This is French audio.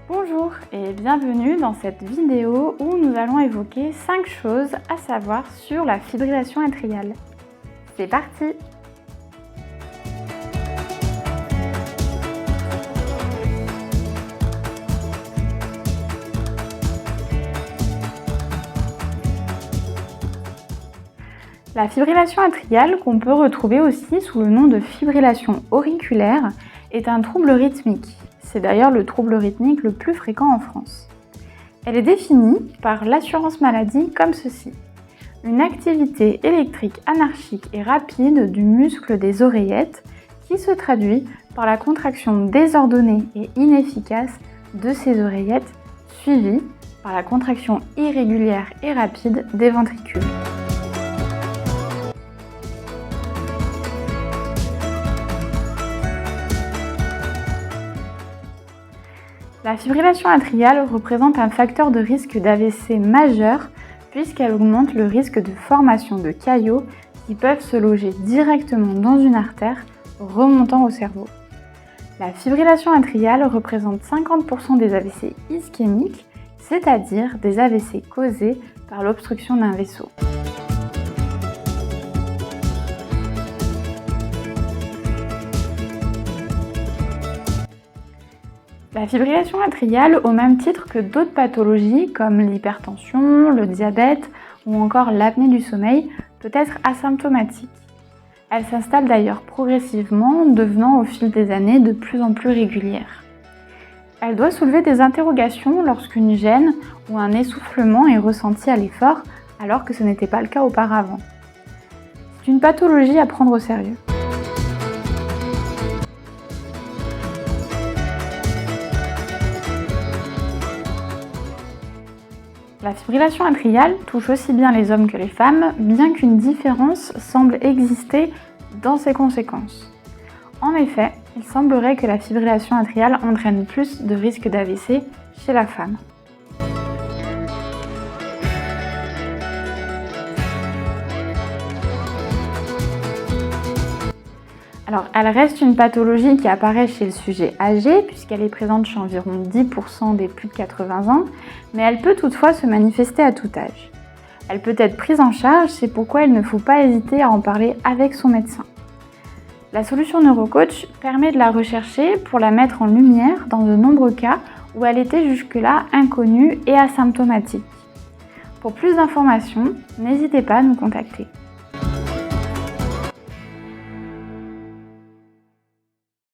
Bonjour et bienvenue dans cette vidéo où nous allons évoquer 5 choses à savoir sur la fibrillation atriale. C'est parti! La fibrillation atriale, qu'on peut retrouver aussi sous le nom de fibrillation auriculaire, est un trouble rythmique. C'est d'ailleurs le trouble rythmique le plus fréquent en France. Elle est définie par l'assurance maladie comme ceci. Une activité électrique anarchique et rapide du muscle des oreillettes qui se traduit par la contraction désordonnée et inefficace de ces oreillettes, suivie par la contraction irrégulière et rapide des ventricules. La fibrillation atriale représente un facteur de risque d'AVC majeur puisqu'elle augmente le risque de formation de caillots qui peuvent se loger directement dans une artère remontant au cerveau. La fibrillation atriale représente 50% des AVC ischémiques, c'est-à-dire des AVC causés par l'obstruction d'un vaisseau. La fibrillation atriale, au même titre que d'autres pathologies comme l'hypertension, le diabète ou encore l'apnée du sommeil, peut être asymptomatique. Elle s'installe d'ailleurs progressivement, devenant au fil des années de plus en plus régulière. Elle doit soulever des interrogations lorsqu'une gêne ou un essoufflement est ressenti à l'effort, alors que ce n'était pas le cas auparavant. C'est une pathologie à prendre au sérieux. La fibrillation atriale touche aussi bien les hommes que les femmes, bien qu'une différence semble exister dans ses conséquences. En effet, il semblerait que la fibrillation atriale entraîne plus de risques d'AVC chez la femme. Alors, elle reste une pathologie qui apparaît chez le sujet âgé, puisqu'elle est présente chez environ 10% des plus de 80 ans, mais elle peut toutefois se manifester à tout âge. Elle peut être prise en charge, c'est pourquoi il ne faut pas hésiter à en parler avec son médecin. La solution NeuroCoach permet de la rechercher pour la mettre en lumière dans de nombreux cas où elle était jusque-là inconnue et asymptomatique. Pour plus d'informations, n'hésitez pas à nous contacter.